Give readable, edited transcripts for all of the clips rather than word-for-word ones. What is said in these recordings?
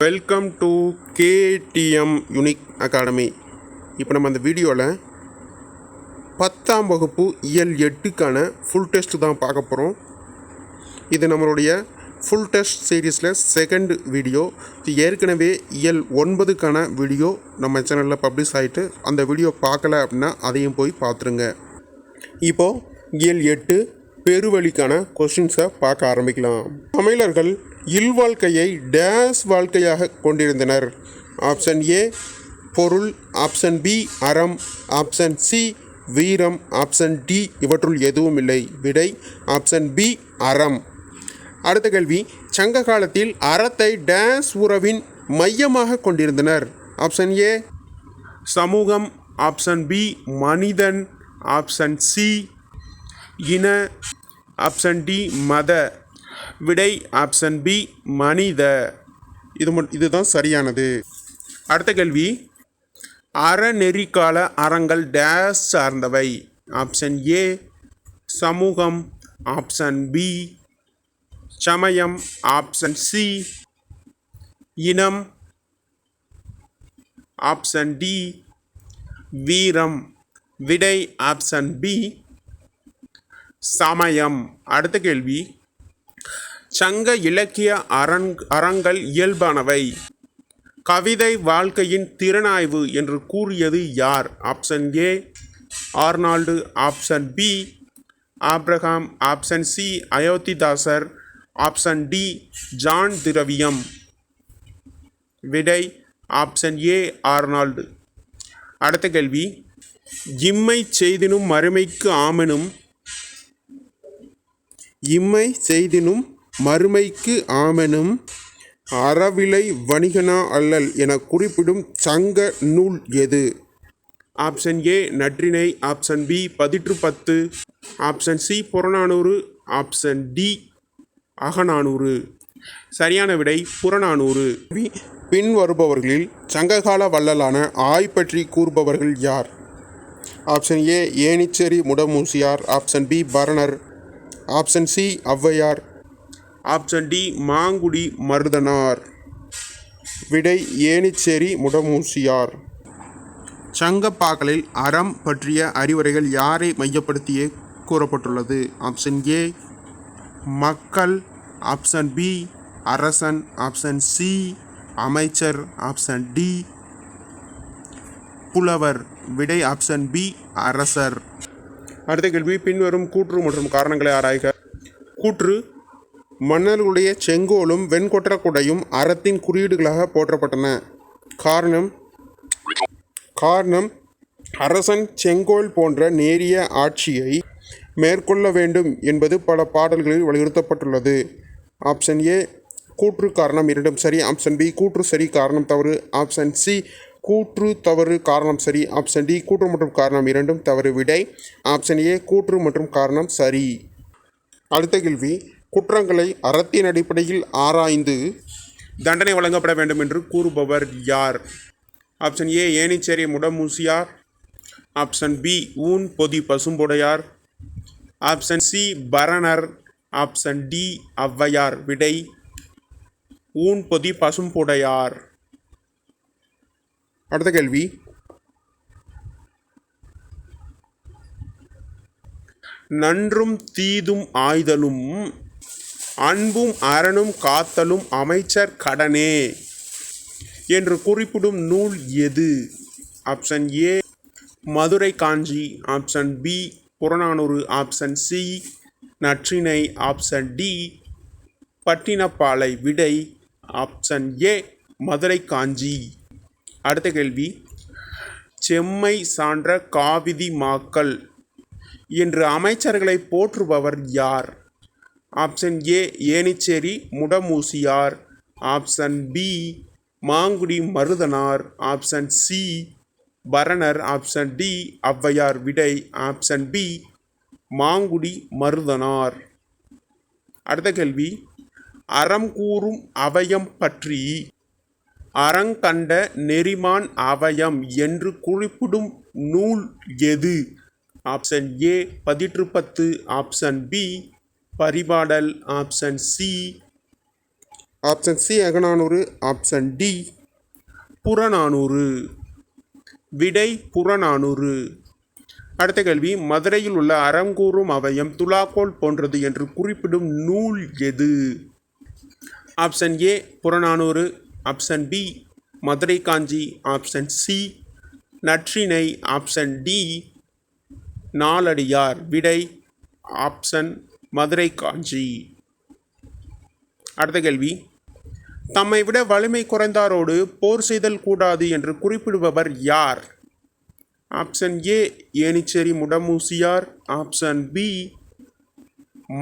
Welcome to KTM unique academy. இப்போ நம்ம அந்த வீடியோவில் 10ஆம் வகுப்பு இயல் 8க்கான ஃபுல் டெஸ்ட் தான் பார்க்க போகிறோம். இது நம்மளுடைய ஃபுல் டெஸ்ட் சீரீஸில் செகண்ட் வீடியோ. இது ஏற்கனவே இயல் 9க்கான வீடியோ நம்ம சேனலில் பப்ளிஷ் ஆகிட்டு, அந்த வீடியோ பார்க்கல அப்படின்னா அதையும் போய் பார்த்துருங்க. இப்போது இயல் 8 பெருவழிக்கான கொஸ்டின்ஸை பார்க்க ஆரம்பிக்கலாம். தமிழர்கள் இல்வாழ்க்கையை டேஸ் வாழ்க்கையாக கொண்டிருந்தனர். ஆப்ஷன் ஏ பொருள், ஆப்ஷன் பி அறம், ஆப்ஷன் சி வீரம், ஆப்ஷன் டி இவற்றுள் எதுவும் இல்லை. விடை ஆப்ஷன் பி அறம். அடுத்த கேள்வி, சங்க காலத்தில் அறத்தை டேஸ் உறவின் மையமாக கொண்டிருந்தனர். ஆப்ஷன் ஏ சமூகம், ஆப்ஷன் பி மனிதன், ஆப்ஷன் சி இன, ஆப்ஷன் டி மத. விடை ஆப்ஷன் பி மனித. இதுதான் சரியானது. அடுத்த கேள்வி, அறநெறிக்கால அறங்கள் டேஸ் சார்ந்தவை. ஆப்ஷன் ஏ சமூகம், ஆப்ஷன் பி சமயம், ஆப்ஷன் சி இனம், ஆப்ஷன் டி வீரம். விடை ஆப்ஷன் பி சமயம். அடுத்த கேள்வி, சங்க இலக்கிய அறங்கள் இயல்பானவை. கவிதை வாழ்க்கையின் திறனாய்வு என்று கூறியது யார்? Option A Arnold, option B Abraham, option C Ayothidasar, option D John Thiraviyam. விடை ஆப்ஷன் ஏ ஆர்னால்டு. அடுத்த கேள்வி, இம்மை செய்தினும் மறுமைக்கு ஆமெனும், இம்மை செய்தினும் மறுமைக்கு ஆமெனும் அறவிலை வணிகனா அல்லல் என குறிப்பிடும் சங்க நூல் எது? Option A Natrinai, option B Pathitru 10, option C Purananuru, option D Agananuru. சரியான விடை புறநானூறு. பின் வருபவர்களில் சங்ககால வள்ளலான ஆய் பற்றி கூறுபவர்கள் யார்? Option A Enicheri Mudamosiyar, option B Paranar, option C Avvaiyar, option D Mangudi Marudanar. விடை ஏனிச்சேரி முடமூசியார். சங்கப்பாக்களில் அறம் பற்றிய அறிவுரைகள் யாரை மையப்படுத்தியே கூறப்பட்டுள்ளது? ஆப்ஷன் ஏ மக்கள், ஆப்ஷன் பி அரசன், ஆப்ஷன் சி அமைச்சர், ஆப்ஷன் டி புலவர். விடை ஆப்ஷன் பி அரசர். அடுத்த கேள்வி, பின்வரும் கூற்று மற்றும் காரணங்களை ஆராய்க. கூற்று, மன்னர்களுடைய செங்கோலும் வெண்கொற்ற குடையும் அறத்தின் குறியீடுகளாக போற்றப்பட்டன. காரணம் அரசன் செங்கோல் போன்ற நேரிய ஆட்சியை மேற்கொள்ள வேண்டும் என்பது பல பாடல்களில் வலியுறுத்தப்பட்டுள்ளது. ஆப்ஷன் ஏ கூற்று காரணம் இரண்டும் சரி, ஆப்ஷன் பி கூற்று சரி காரணம் தவறு, ஆப்ஷன் சி கூற்று தவறு காரணம் சரி, ஆப்ஷன் டி கூற்று மற்றும் காரணம் இரண்டும் தவறு. விடை ஆப்ஷன் ஏ கூற்று மற்றும் காரணம் சரி. அடுத்த கேள்வி, குற்றங்களை அறத்தின் அடிப்படையில் ஆராய்ந்து தண்டனை வழங்கப்பட வேண்டும் என்று கூறுபவர் யார்? Option A Enicheri Mudamosiyar, option B Oon Pothi Pasumpudaiyar, option C Paranar, option D Avvaiyar. விடை ஊன் பொதி பசும்புடையார். அடுத்த கேள்வி, நன்றும் தீதும் ஆய்தலும் அன்பும் அறனும் காத்தலும் அமைச்சர் கடனே என்று குறிப்பிடும் நூல் எது? Option A Madurai Kanchi, option B Purananuru, option C Natrinai, option D Pattinappalai. விடை ஆப்ஷன் ஏ மதுரை காஞ்சி. அடுத்த கேள்வி, செம்மை சான்ற காவிதி மாக்கள் என்று அமைச்சர்களை போற்றுபவர் யார்? Option A Enicheri Mudamosiyar, option B Mangudi Marudanar, option C Paranar, option D Avvaiyar. விடை ஆப்ஷன் பி மாங்குடி மருதனார். அடுத்த கேள்வி, அறம் கூறும் அவயம் பற்றி அறங்கண்ட நெறிமான் அவயம் என்று குறிப்பிடும் நூல் எது? Option A Pathitru 10, option B Paripadal, option C option C Agananuru, option D Purananuru. விடை புறநானூறு. அடுத்த கேள்வி, மதுரையில் உள்ள அறங்கூறும் அவையம் துலாக்கோல் போன்றது என்று குறிப்பிடும் நூல் எது? Option A Purananuru, option B Madurai Kanchi, option C Natrinai, option D Naladiyar. விடை ஆப்ஷன் மதுரை காஞ்சி. அடுத்த கேள்வி, தம்மை விட வலிமை குறைந்தாரோடு போர் செய்தல் கூடாது என்று குறிப்பிடுபவர் யார்? Option A Enicheri Mudamosiyar, option B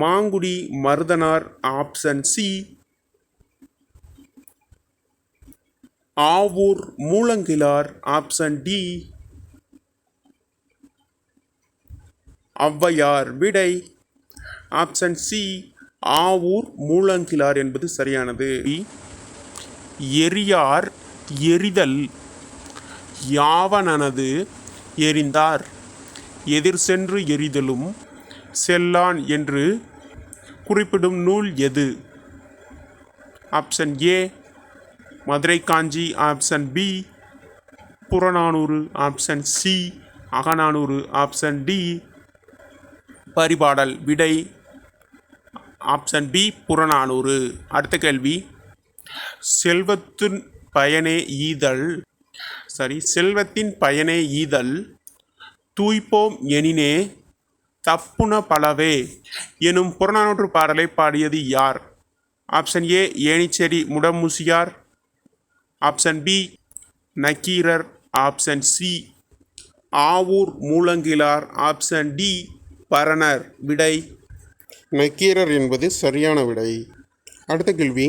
Mangudi Marudanar, option C Avur Moolankizhar, option D Avvaiyar. விடை ஆப்ஷன் சி ஆவூர் மூலங்கிழார் என்பது சரியானது. எரியார் எரிதல் யாவனனது எரிந்தார் எதிர் சென்று எரிதலும் செல்லான் என்று குறிப்பிடும் நூல் எது? Option A Madurai Kanchi, option B Purananuru, option C Agananuru, option D Paripadal. விடை ஆப்ஷன் பி புறநானூறு. அடுத்த கேள்வி, செல்வத்தின் பயனே ஈதல் தூய்ப்போம் எனினே தப்புன பலவே எனும் புறநானூற்று பாடலை பாடியது யார்? Option A Enicheri Mudamosiyar, option B Nakkeerar, option C Avur Moolankizhar, option D Paranar. விடை நக்கீரர் என்பது சரியான விடை. அடுத்த கேள்வி,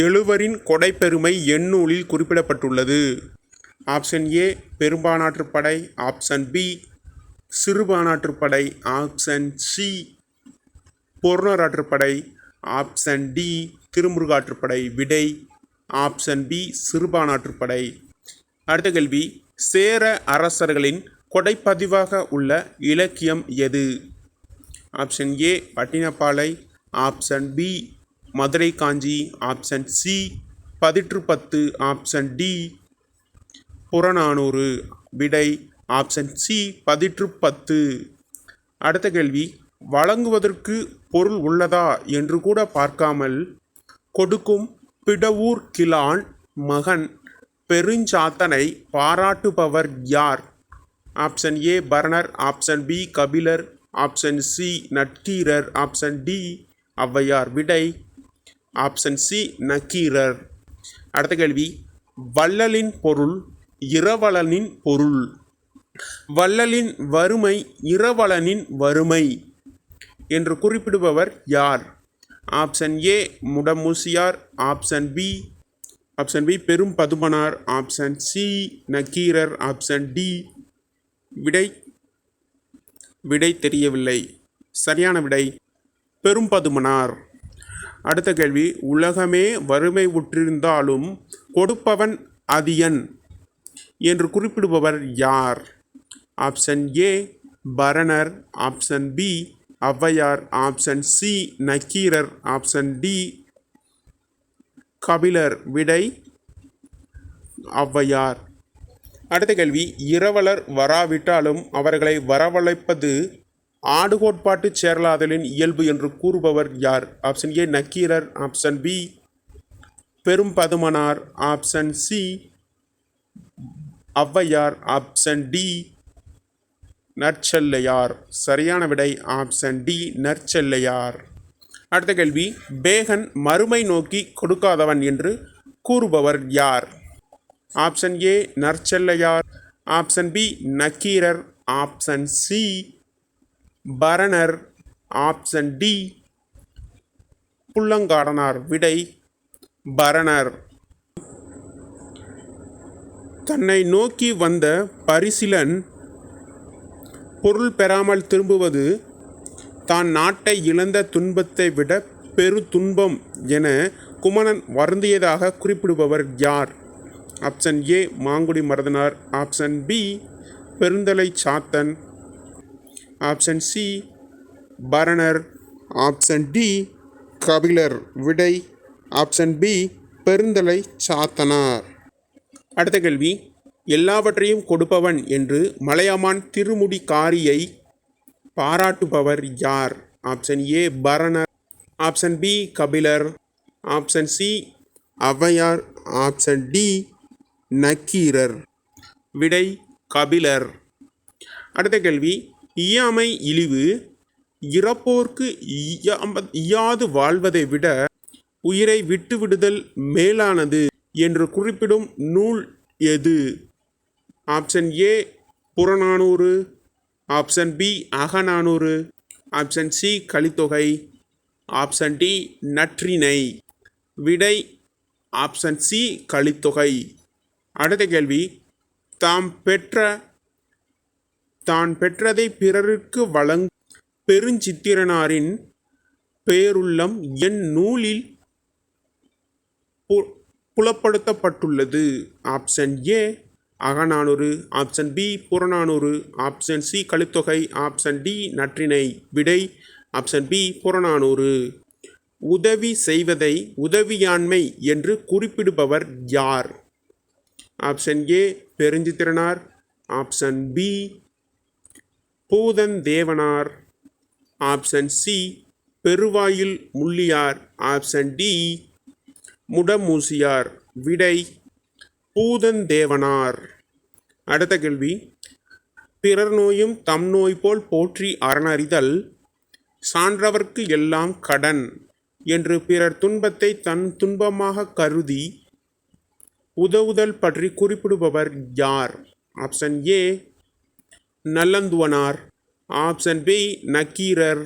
எழுவரின் கொடைப்பெருமை எந்நூலில் குறிப்பிடப்பட்டுள்ளது? Option A Perumpanatruppadai, option B Sirupanatruppadai, option C Porunaratruppadai, option D Thirumurugatruppadai. விடை ஆப்ஷன் பி சிறுபானாற்றுப்படை. அடுத்த கேள்வி, சேர அரசர்களின் கொடைப்பதிவாக உள்ள இலக்கியம் எது? Option A Pattinappalai, option B Madurai Kanchi, option C Pathitrupathu, option D Purananuru. விடை ஆப்ஷன் சி பதிற்றுப்பத்து. அடுத்த கேள்வி, வழங்குவதற்கு பொருள் உள்ளதா என்று கூட பார்க்காமல் கொடுக்கும் பிடவூர் கிழான் மகன் பெருஞ்சாத்தனை பாராட்டுபவர் யார்? Option A Paranar, option B Kapilar, option C Nakkeerar, option D Avvaiyar. விடை ஆப்ஷன் சி நக்கீரர். அடுத்த கேள்வி, வள்ளலின் பொருள் இரவலனின் பொருள். வள்ளலின் வறுமை இரவலனின் வறுமை என்று குறிப்பிடுபவர் யார்? Option A Mudamosiyar, option B Perum Pathumanar, option C Nakkeerar, option D விடை தெரியவில்லை. சரியான விடை பெரும் பதுமனார். அடுத்த கேள்வி, உலகமே வறுமை உற்றிருந்தாலும் கொடுப்பவன் அதியன் என்று குறிப்பிடுபவர் யார்? Option A Paranar, option B Avvaiyar, option C Nakkeerar, option D Kapilar. விடை ஔவையார். அடுத்த கேள்வி, இரவலர் வராவிட்டாலும் அவர்களை வரவழைப்பது ஆடுகோட்பாட்டு சேரலாதலின் இயல்பு என்று கூறுபவர் யார்? Option A Nakkeerar, option B Perum Pathumanar, option C Avvaiyar, option D Narchellaiyar. சரியான விடை ஆப்ஷன் டி நற்செல்லையார். அடுத்த கேள்வி, பேகன் மறுமை நோக்கி கொடுக்காதவன் என்று கூறுபவர் யார்? Option A Narchellaiyar, option B Nakkeerar, option C Paranar, option D Pullangadanar. விடை பரணர். தன்னை நோக்கி வந்த பரிசிலன் பொருள் பெறாமல் திரும்புவது தான் நாட்டை இழந்த துன்பத்தை விட பெரு துன்பம் என குமணன் வருந்தியதாக குறிப்பிடுபவர் யார்? Option A Mangudi Marudanar, option B Perunthalai Sathan, option C Paranar, option D Kapilar. விடை ஆப்ஷன் பி பெருந்தலை சாத்தனார். அடுத்த கேள்வி, எல்லாவற்றையும் கொடுப்பவன் என்று மலையமான் திருமுடிக்காரியை பாராட்டுபவர் யார்? Option A Paranar, option B Kapilar, option C Avvaiyar, option D Nakkeerar. விடை கபிலர். அடுத்த கேள்வி, இயாமை இழிவு இறப்போர்க்கு இயாது வாழ்வதை விட உயிரை விட்டுவிடுதல் மேலானது என்று குறிப்பிடும் நூல் எது? Option A Purananuru, option B Agananuru, option C Kalithogai, option D Natrinai. விடை ஆப்ஷன் சி கலித்தொகை. அடுத்த கேள்வி, தான் பெற்றதை பிறருக்கு பெருஞ்சித்திரனாரின் பேருள்ளம் என் நூலில் புலப்படுத்தப்பட்டுள்ளது? Option A Agananuru, option B Purananuru, option C Kalithogai, option D Natrinai. விடை ஆப்ஷன் பி புறநானூறு. உதவி செய்வதை உதவியாண்மை என்று குறிப்பிடுபவர் யார்? Option A Perunchithiranar, option B Boothanthevanar, option C Peruvayil Mulliyar, option D Mudamosiyar. விடை பூதந்தேவனார். அடுத்த கேள்வி, பிறர் நோயும் தம் நோய் போல் போற்றி அறனறிதல் சான்றவர்க்கு எல்லாம் கடன் என்று பிறர் துன்பத்தை தன் துன்பமாக கருதி உதவுதல் பற்றி குறிப்பிடுபவர் யார்? Option A Nallanthuvanar, option B Nakkeerar,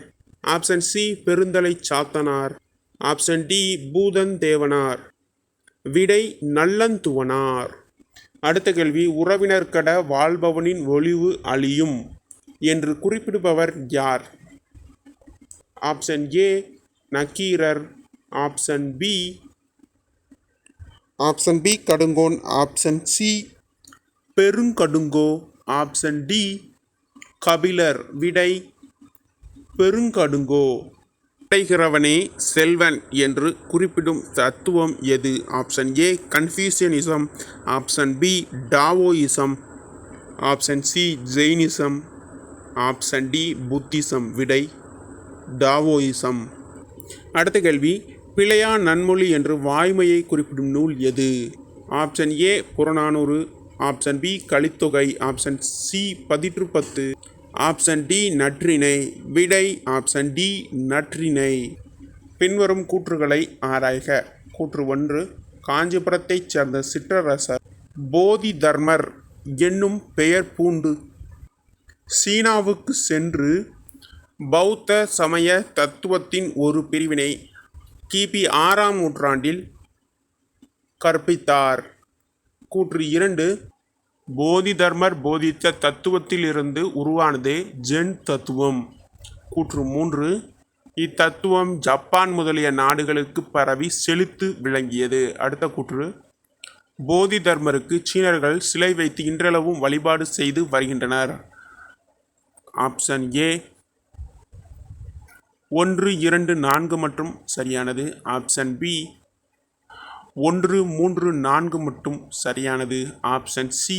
option C Perunthalai Sathanar, option D Boothanthevanar. விடை நல்லந்துவனார். அடுத்த கேள்வி, உறவினர் கட வாழ்பவனின் ஒளிவு அழியும் என்று குறிப்பிடுபவர் யார்? Option A Nakkeerar, option B Kadungon, option C Perungadungo, option D Kapilar. விடை பெருங்கடுங்கோ. அடைகிறவனே செல்வன் என்று குறிப்பிடும் தத்துவம் எது? Option A Confucianism, option B Taoism, option C Jainism, option D Buddhism. விடை டாவோயிசம். அடுத்த கேள்வி, பிழையா நன்மொழி என்று வாய்மையை குறிப்பிடும் நூல் எது? Option A Purananuru, option B Kalithogai, option C Pathitrupathu, option D Natrinai. விடை ஆப்ஷன் டி நற்றிணை. பின்வரும் கூற்றுகளை ஆராய்க. கூற்று 1, காஞ்சிபுரத்தைச் சேர்ந்த சிற்றரசர் போதி தர்மர் என்னும் பெயர் பூண்டு சீனாவுக்கு சென்று பௌத்த சமய தத்துவத்தின் ஒரு பிரிவினை கிபி 6ஆம் நூற்றாண்டில் கற்பித்தார். கூற்று 2, போதி தர்மர் போதித்த தத்துவத்திலிருந்து உருவானதே ஜென் தத்துவம். கூற்று 3, இத்தத்துவம் ஜப்பான் முதலிய நாடுகளுக்கு பரவி செழித்து விளங்கியது. அடுத்த கூற்று, போதி தர்மருக்கு சீனர்கள் சிலை வைத்து இன்றளவும் வழிபாடு செய்து வருகின்றனர். ஆப்ஷன் ஏ 1, 2, 4 மற்றும் சரியானது. ஆப்ஷன் பி 1, 3, 4 மட்டும் சரியானது. ஆப்ஷன் சி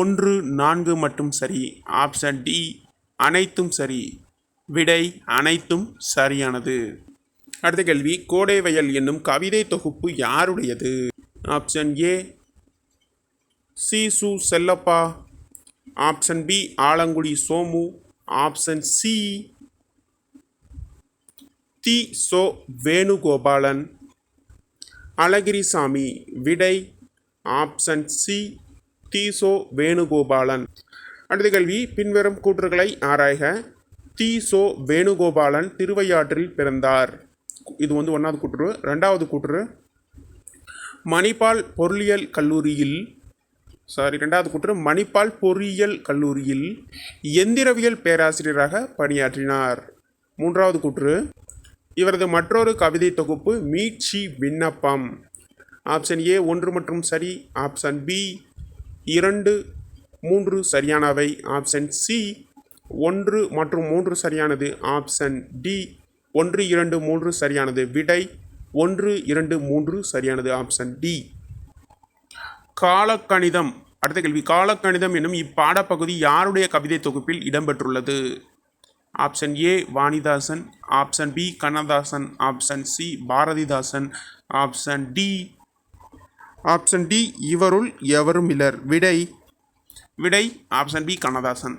1, 4 மட்டும் சரி. ஆப்ஷன் டி அனைத்தும் சரி. விடை அனைத்தும் சரியானது. அடுத்த கேள்வி, கோடைவயல் என்னும் கவிதை தொகுப்பு யாருடையது? Option A Si Su Chellappa, option B Alangudi Somu, option C Thi So Venugopalan, Azhagirisamy. விடை ஆப்ஷன் சி தி சோ வேணுகோபாலன். அடுத்த கேள்வி, பின்வரும் கூற்றுகளை ஆராய்க. தி சோ வேணுகோபாலன் திருவையாற்றில் பிறந்தார். இது 1வது கூற்று. 2வது கூற்று, மணிப்பால் பொறியியல் கல்லூரியில் எந்திரவியல் பேராசிரியராக பணியாற்றினார். 3வது கூற்று, இவரது மற்றொரு கவிதை தொகுப்பு மீட்சி விண்ணப்பம். ஆப்ஷன் ஏ 1 மற்றும் சரி. ஆப்ஷன் பி 2, 3 சரியானவை. ஆப்ஷன் சி 1 மற்றும் 3 சரியானது. ஆப்ஷன் டி 1, 2, 3 சரியானது. விடை 1, 2, 3 சரியானது ஆப்ஷன் டி. காலக்கணிதம். அடுத்த கேள்வி, காலக்கணிதம் என்னும் இப்பாடப்பகுதி யாருடைய கவிதை தொகுப்பில் இடம்பெற்றுள்ளது? Option A Vanidasan, option B Kannadasan, option C Bharathidasan, option D இவருள் எவரும் இலர். விடை ஆப்ஷன் பி கண்ணதாசன்.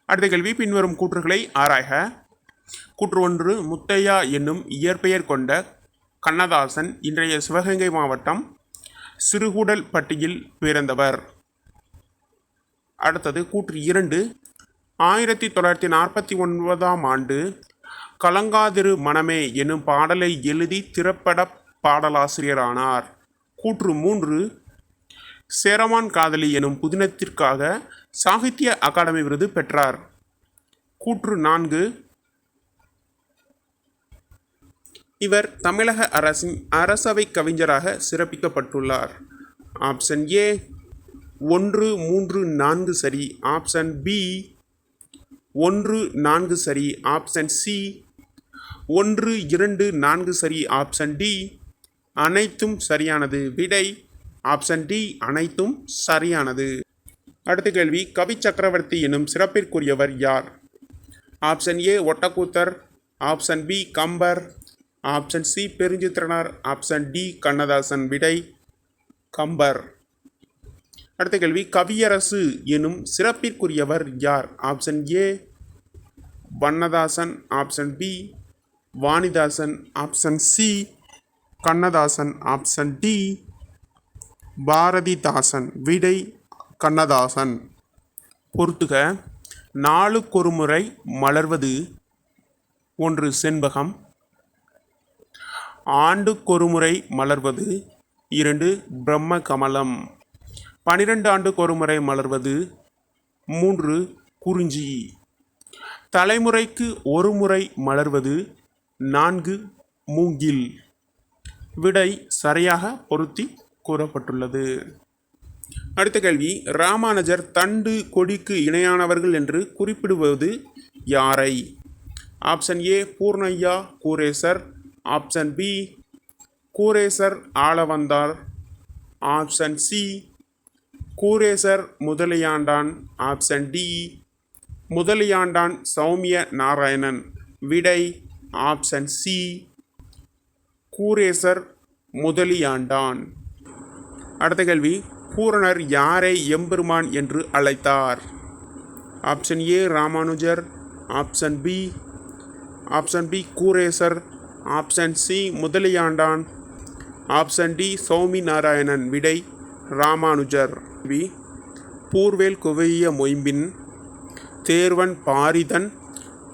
அடுத்த கேள்வி, பின்வரும் கூற்றுகளை ஆராய்க. கூற்று 1, முத்தையா என்னும் இயற்பெயர் கொண்ட கண்ணதாசன் இன்றைய சிவகங்கை மாவட்டம் சிறுகூடல்பட்டியில் பிறந்தவர். அடுத்தது கூற்று 2, 1949ஆம் ஆண்டு கலங்காதிரு மனமே என்னும் பாடலை எழுதி திரைப்பட பாடலாசிரியரானார். கூற்று 3, சேரமான் காதலி எனும் புதினத்திற்காக சாகித்ய அகாடமி விருது பெற்றார். கூற்று 4, இவர் தமிழக அரசின் அரசவை கவிஞராக சிறப்பிக்கப்பட்டுள்ளார். ஆப்ஷன் ஏ 1, 3, 4 சரி. ஆப்ஷன் பி 1, 4 சரி. ஆப்ஷன் சி 1, 2, 4 சரி. ஆப்ஷன் டி அனைத்தும் சரியானது. விடை ஆப்ஷன் டி அனைத்தும் சரியானது. அடுத்த கேள்வி, கவி சக்கரவர்த்தி எனும் சிறப்பிற்குரியவர் யார்? Option A Ottakoothar, option B Kambar, option C Perunchitharanar, option D Kannadasan. விடை கம்பர். அடுத்த கேள்வி, கவியரசு எனும் சிறப்பிற்குரியவர் யார்? Option A Vannadasan, option B Vanidasan, option C Kannadasan, option D Bharathidasan. விடை கண்ணதாசன். பொறுத்துக. நாளுக்கொரு முறை மலர்வது 1 செண்பகம், ஆண்டுக்கொருமுறை மலர்வது 2 பிரம்ம கமலம், 12 ஆண்டுக்கொருமுறை மலர்வது 3 குறிஞ்சி, தலைமுறைக்கு ஒரு முறை மலர்வது 4 மூங்கில். விடை சரியாக பொருத்தி கூறப்பட்டுள்ளது. அடுத்த கேள்வி, ராமானுஜர் தண்டு கொடிக்கு இணையானவர்கள் என்று குறிப்பிடுவது யாரை? Option A Poornaiya Kooresar, option B Kooresar Alavandar, option C Kooresar Mudaliyandan, option D Mudaliyandan Sowmiya Narayanan. விடை ஆப்ஷன் சி கூரேசர் முதலியாண்டான். அடுத்த கேள்வி, பூரணர் யாரை எம்பெருமான் என்று அழைத்தார்? Option A Ramanujar, option B Kooresar, option C Mudaliyandan, option D Soumi Narayanan. விடை ராமானுஜர். பூர்வேல் குவைய மொயம்பின் தேர்வன் பாரிதன்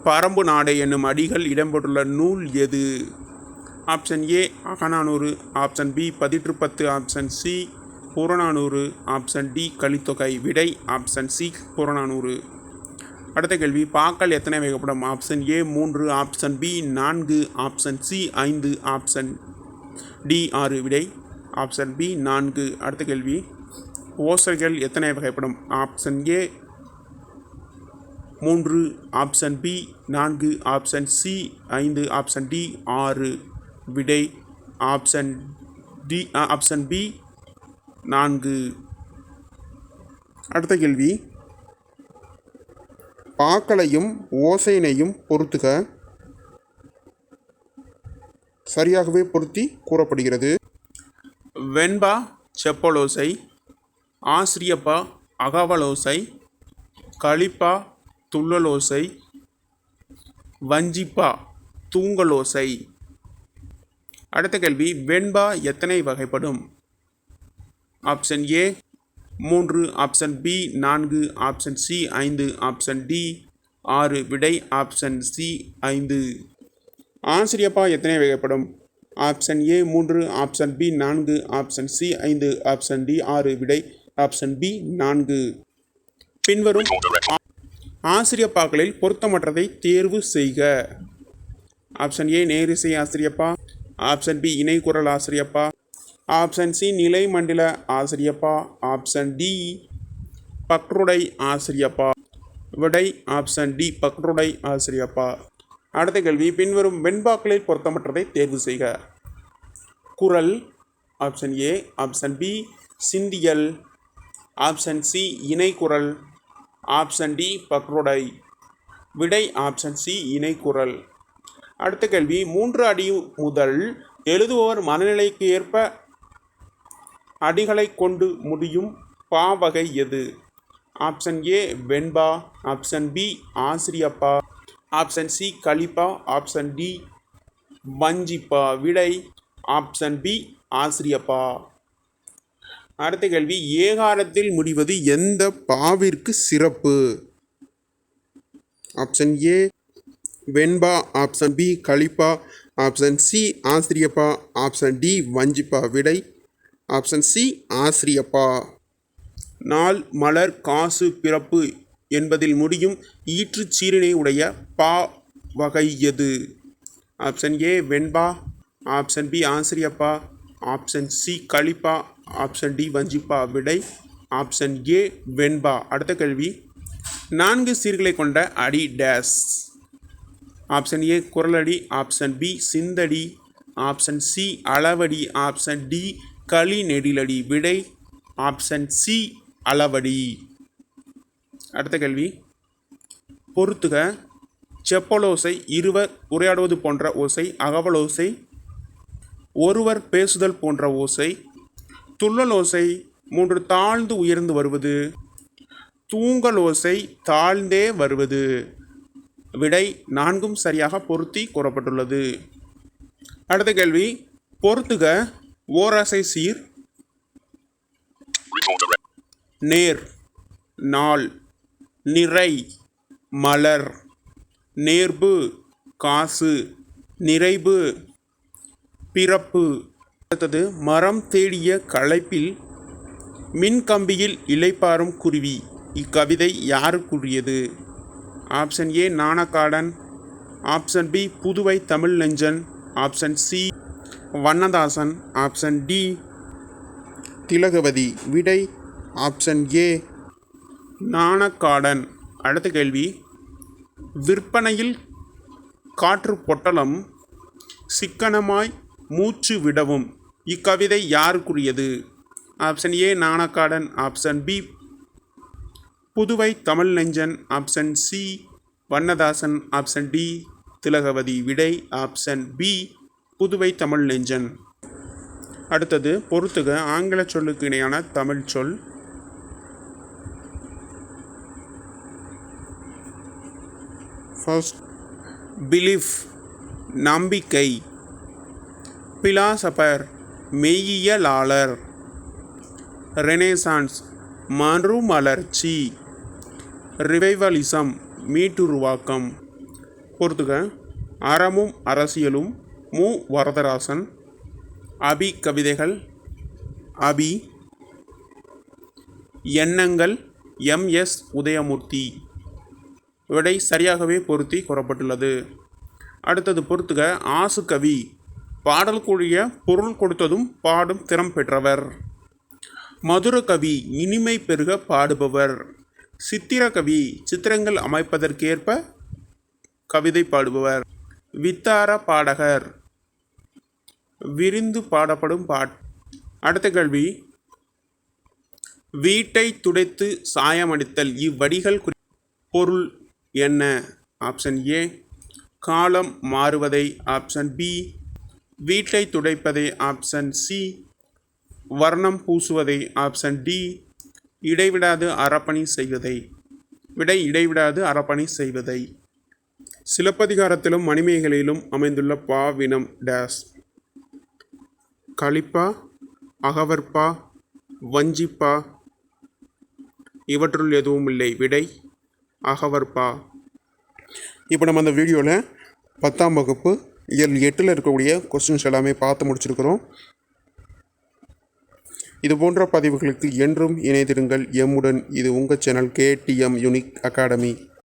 பரம்பு நாடே என்னும் அடிகள் இடம்பெற்றுள்ள நூல் எது? Option A Agananuru, option B Pathitrupathu, option C Purananuru, option D Kalithogai. விடை ஆப்ஷன் சி புறநானூறு. அடுத்த கேள்வி, பாக்கள் எத்தனை வகைப்படும்? Option A 3, option B 4, option C 5, option D 6. விடை ஆப்ஷன் பி 4. அடுத்த கேள்வி, ஓசைகள் எத்தனை வகைப்படும்? Option A 3, option B 4, option C 5, option D 6. விடை ஆப்ஷன் பி 4. அடுத்த கேள்வி, பாக்களையும் ஓசையினையும் பொறுத்துக. சரியாகவே பொருத்தி கூறப்படுகிறது. வெண்பா செப்பலோசை, ஆசிரியப்பா அகவலோசை, களிப்பா துள்ளலோசை, வஞ்சிப்பா தூங்கலோசை. அடுத்த கேள்வி, வெண்பா எத்தனை வகைப்படும்? Option A 3, option B 4, option C 5, option D 6. விடை ஆப்ஷன் சி 5. ஆசிரியப்பா எத்தனை வகைப்படும்? Option A 3, option B 4, option C 5, option D 6. விடை ஆப்ஷன் பி 4. பின்வரும் ஆசிரியப்பாக்களில் பொருத்தமற்றதை தேர்வு செய்க. ஆப்ஷன் ஏ நேரிசை ஆசிரியப்பா, ஆப்ஷன் பி இணைக்குரல் ஆசிரியப்பா, ஆப்ஷன் சி நிலை மண்டல ஆசிரியப்பா, ஆப்ஷன் டி பக்ருடை ஆசிரியப்பா. விடை ஆப்ஷன் டி பக்ருடை ஆசிரியப்பா. அடுத்த கேள்வி, பின்வரும் வெண்பாக்களில் பொருத்தமற்றதை தேர்வு செய்க. குரல், ஆப்ஷன் ஏ. ஆப்ஷன் பி சிந்தியல், ஆப்ஷன் சி இணைக்குரல், ஆப்ஷன் டி பக்ரோடை. விடை ஆப்ஷன் சி இணைக்குரல். அடுத்த கேள்வி, 3 அடி முதல் எழுதுபவர் மனநிலைக்கு ஏற்ப அடிகளை கொண்டு முடியும் பாவகை எது? ஆப்ஷன் ஏ வெண்பா, ஆப்ஷன் பி ஆசிரியப்பா, ஆப்ஷன் சி கலிப்பா, ஆப்ஷன் டி வஞ்சிப்பா. விடை ஆப்ஷன் பி ஆசிரியப்பா. அடுத்த கேள்வி, ஏகாரத்தில் முடிவது எந்த பாவிற்கு சிறப்பு? ஆப்ஷன் ஏ வெண்பா, ஆப்ஷன் பி கலிப்பா, ஆப்ஷன் சி ஆசிரியப்பா, ஆப்ஷன் டி வஞ்சிப்பா. விடை ஆப்ஷன் சி ஆசிரியப்பா. நாள், மலர், காசு, பிறப்பு என்பதில் முடியும் ஈற்றுச் சீரினை உடைய பா வகை எது? ஆப்ஷன் ஏ வெண்பா, ஆப்ஷன் பி ஆசிரியப்பா, ஆப்ஷன் சி கலிப்பா, ஆப்ஷன் டி வஞ்சிப்பா. விடை ஆப்ஷன் ஏ வெண்பா. அடுத்த கேள்வி, 4 சீர்களை கொண்ட அடி டேஸ்? ஆப்ஷன் ஏ குரலடி, ஆப்ஷன் பி சிந்தடி, ஆப்ஷன் சி அளவடி, ஆப்ஷன் டி களி நெடிலடி. விடை ஆப்ஷன் சி அளவடி. அடுத்த கேள்வி, பொறுத்துக. செப்பலோசை, இருவர் உரையாடுவது போன்ற ஓசை, அகவலோசை, ஒருவர் பேசுதல் போன்ற ஓசை, துள்ளலோசை 3 தாழ்ந்து உயர்ந்து வருவது, தூங்கலோசை தாழ்ந்தே வருவது. விடை 4ம் சரியாக பொருத்தி கூறப்பட்டுள்ளது. அடுத்த கேள்வி, பொறுத்துக. ஓரசை சீர், நேர், நாள், நிறை, மலர், நேர்பு, காசு, நிறைவு, பிறப்பு. அடுத்தது, மரம் தேடிய களைப்பில் மின்கம்பியில் இளைப்பாறும் குருவி. இக்கவிதை யாருக்குரியது? Option A Naanakkadan, option B Puduvai Tamil Nenjan, option C Vannadasan, option D Thilagavathi. விடை ஆப்ஷன் ஏ நாணக்காடன். அடுத்த கேள்வி, விற்பனையில் காற்று பொட்டலம் சிக்கனமாய் மூச்சு விடவும். இக்கவிதை யாருக்குரியது? Option A Naanakkadan, option B Puduvai Tamil Nenjan, option C Vannadasan, option D Thilagavathi. விடை ஆப்ஷன் பி புதுவை தமிழ் நெஞ்சன். அடுத்தது, பொறுத்துக. ஆங்கில சொல்லுக்கு இணையான தமிழ் சொல். ஃபர்ஸ்ட், பிலீஃப் நம்பிக்கை, பிலாசபர் மெய்யியலாளர், ரெனேசான்ஸ் மறுமலர்ச்சி, ரிவைவலிசம் மீட்டுருவாக்கம். பொறுத்துக. அறமும் அரசியலும் மு வரதராசன், அபி கவிதைகள் அபி, எண்ணங்கள் எம்.எஸ். உதயமூர்த்தி. விடை சரியாகவே பொருத்தி கூறப்பட்டுள்ளது. அடுத்தது, பொறுத்துக. ஆசுகவி பாடலுக்குரிய பொருள் கொடுத்ததும் பாடும் திறம் பெற்றவர். மதுரகவி இனிமை பெருக பாடுபவர். சித்திரகவி சித்திரங்கள் அமைப்பதற்கேற்ப கவிதை பாடுபவர். வித்தார பாடகர் விரிந்து பாடப்படும் அடுத்த கேள்வி, வீட்டை துடைத்து சாயமடித்தல். இவ்வடிகள் பொருள் என்ன? ஆப்ஷன் ஏ காலம் மாறுவதை, ஆப்ஷன் பி வீட்டை துடைப்பதை, ஆப்ஷன் சி வர்ணம் பூசுவதை, ஆப்ஷன் டி இடைவிடாது அறப்பணி செய்வதை. விடை இடைவிடாது அறப்பணி செய்வதை. சிலப்பதிகாரத்திலும் மணிமேகலையிலும் அமைந்துள்ள பாவினம் டேஸ்? கலிப்பா, அகவற்பா, வஞ்சிப்பா. இவற்றுள் எதுவும் இல்லை. விடை அகவற்பா. இப்போ நம்ம அந்த வீடியோவில் 10ஆம் வகுப்பு இயல் 8ல் இருக்கக்கூடிய கொஸ்டின்ஸ் எல்லாமே பார்த்து முடிச்சிருக்கிறோம். இது போன்ற பதிவுகளுக்கு என்றும் இணைந்திருங்கள் எம்முடன். இது உங்கள் சேனல் KTM யூனிக் அகாடமி.